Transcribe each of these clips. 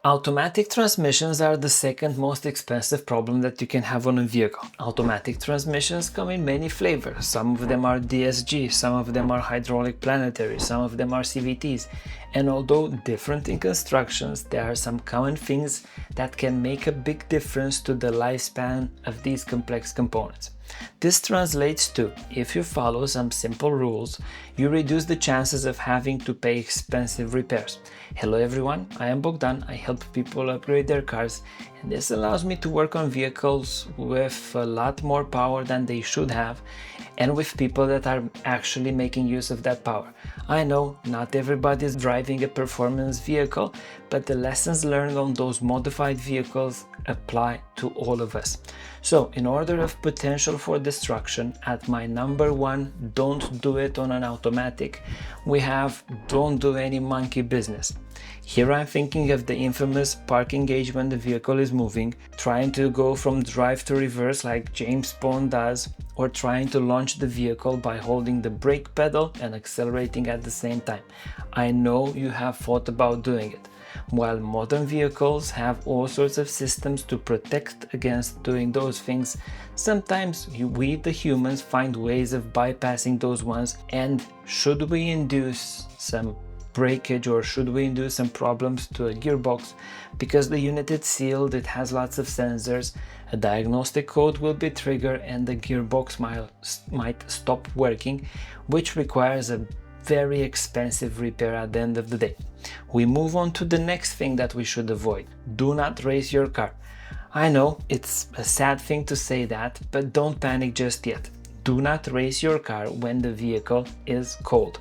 Automatic transmissions are the second most expensive problem that you can have on a vehicle. Automatic transmissions come in many flavors. Some of them are DSG, some of them are hydraulic planetary, some of them are CVTs. And although different in constructions, there are some common things that can make a big difference to the lifespan of these complex components. This translates to, if you follow some simple rules, you reduce the chances of having to pay expensive repairs. Hello everyone, I am Bogdan. I help people upgrade their cars, and this allows me to work on vehicles with a lot more power than they should have, and with people that are actually making use of that power. I know not everybody is driving a performance vehicle, but the lessons learned on those modified vehicles apply to all of us. So, in order of potential for destruction, at my number one, don't do it on an automatic, we have don't do any monkey business. Here I'm thinking of the infamous parking gauge when the vehicle is moving, trying to go from drive to reverse like James Bond does, or trying to launch the vehicle by holding the brake pedal and accelerating at the same time. I know you have thought about doing it. While modern vehicles have all sorts of systems to protect against doing those things, sometimes we the humans find ways of bypassing those ones, and should we induce some breakage or should we induce some problems to a gearbox, because the unit is sealed, it has lots of sensors, a diagnostic code will be triggered and the gearbox might stop working, which requires a very expensive repair at the end of the day. We move on to the next thing that we should avoid. Do not race your car. I know it's a sad thing to say that, but don't panic just yet. Do not race your car when the vehicle is cold.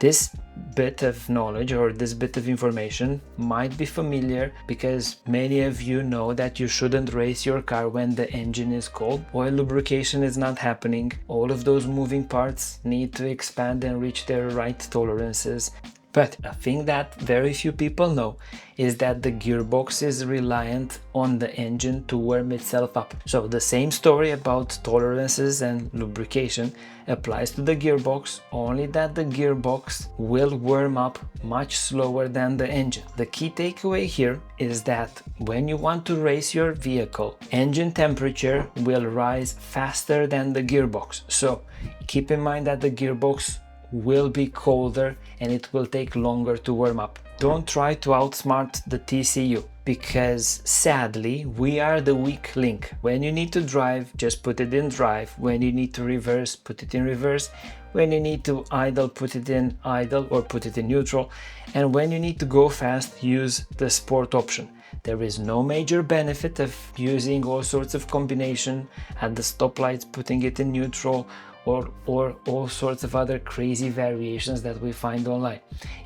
This bit of knowledge or this bit of information might be familiar because many of you know that you shouldn't race your car when the engine is cold. Oil lubrication is not happening. All of those moving parts need to expand and reach their right tolerances. But a thing that very few people know is that the gearbox is reliant on the engine to warm itself up. So the same story about tolerances and lubrication applies to the gearbox, only that the gearbox will warm up much slower than the engine. The key takeaway here is that when you want to race your vehicle, engine temperature will rise faster than the gearbox. So keep in mind that the gearbox will be colder and it will take longer to warm up. Don't try to outsmart the TCU, because sadly we are the weak link. When you need to drive, just put it in drive. When you need to reverse, put it in reverse. When you need to idle, put it in idle or put it in neutral. And when you need to go fast, use the sport option. There is no major benefit of using all sorts of combination at the stoplights, putting it in neutral, or all sorts of other crazy variations that we find online.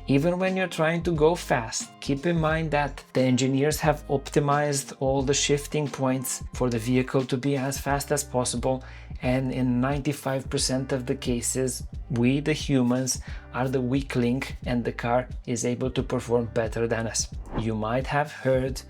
Even when you're trying to go fast, keep in mind that the engineers have optimized all the shifting points for the vehicle to be as fast as possible, and in 95% of the cases, we the humans are the weak link and the car is able to perform better than us. You might have heard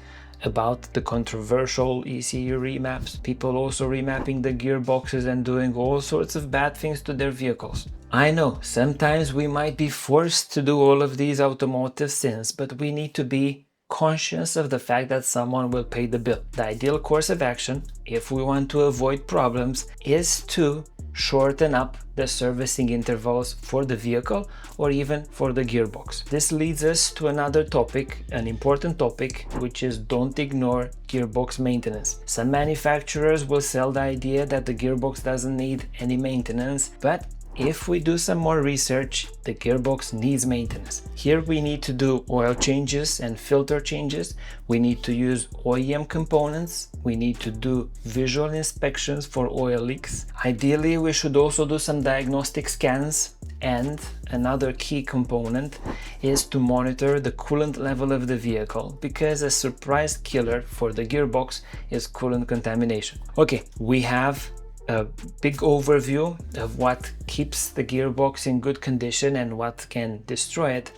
about the controversial ECU remaps, people also remapping the gearboxes and doing all sorts of bad things to their vehicles. I know, sometimes we might be forced to do all of these automotive sins, but we need to be conscious of the fact that someone will pay the bill. The ideal course of action, if we want to avoid problems, is to shorten up the servicing intervals for the vehicle or even for the gearbox. This leads us to another topic, an important topic, which is don't ignore gearbox maintenance. Some manufacturers will sell the idea that the gearbox doesn't need any maintenance, but if we do some more research, the gearbox needs maintenance. Here we need to do oil changes and filter changes. We need to use OEM components. We need to do visual inspections for oil leaks. Ideally, we should also do some diagnostic scans. And another key component is to monitor the coolant level of the vehicle, because a surprise killer for the gearbox is coolant contamination. Okay, we have a big overview of what keeps the gearbox in good condition and what can destroy it,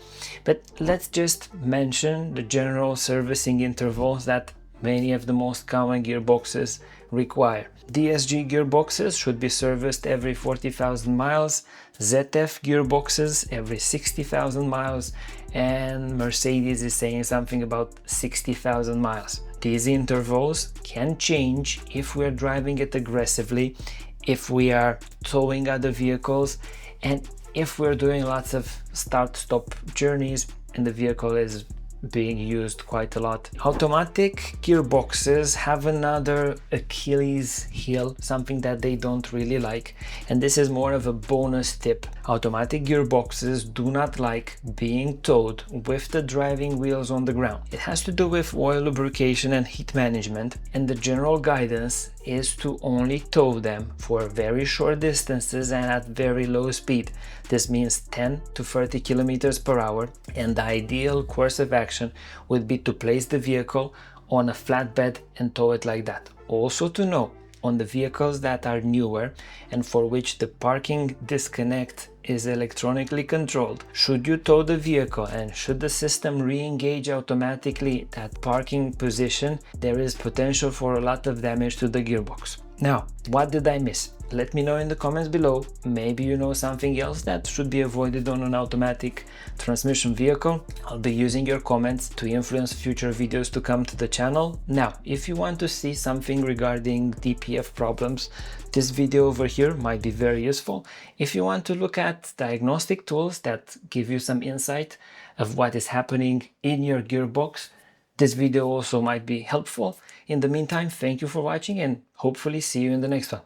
but let's just mention the general servicing intervals that many of the most common gearboxes require. DSG gearboxes should be serviced every 40,000 miles, ZF gearboxes every 60,000 miles, and Mercedes is saying something about 60,000 miles. These intervals can change if we're driving it aggressively, if we are towing other vehicles, and if we're doing lots of start-stop journeys and the vehicle is being used quite a lot. Automatic gearboxes have another Achilles heel, something that they don't really like, and this is more of a bonus tip. Automatic gearboxes do not like being towed with the driving wheels on the ground. It has to do with oil lubrication and heat management, and the general guidance is to only tow them for very short distances and at very low speed. This means 10 to 30 kilometers per hour, and the ideal course of action would be to place the vehicle on a flatbed and tow it like that. Also to know, on the vehicles that are newer and for which the parking disconnect is electronically controlled, should you tow the vehicle and should the system re-engage automatically that parking position, there is potential for a lot of damage to the gearbox. Now, what did I miss? Let me know in the comments below. Maybe you know something else that should be avoided on an automatic transmission vehicle. I'll be using your comments to influence future videos to come to the channel. Now, if you want to see something regarding DPF problems, this video over here might be very useful. If you want to look at diagnostic tools that give you some insight of what is happening in your gearbox, this video also might be helpful. In the meantime, thank you for watching and hopefully see you in the next one.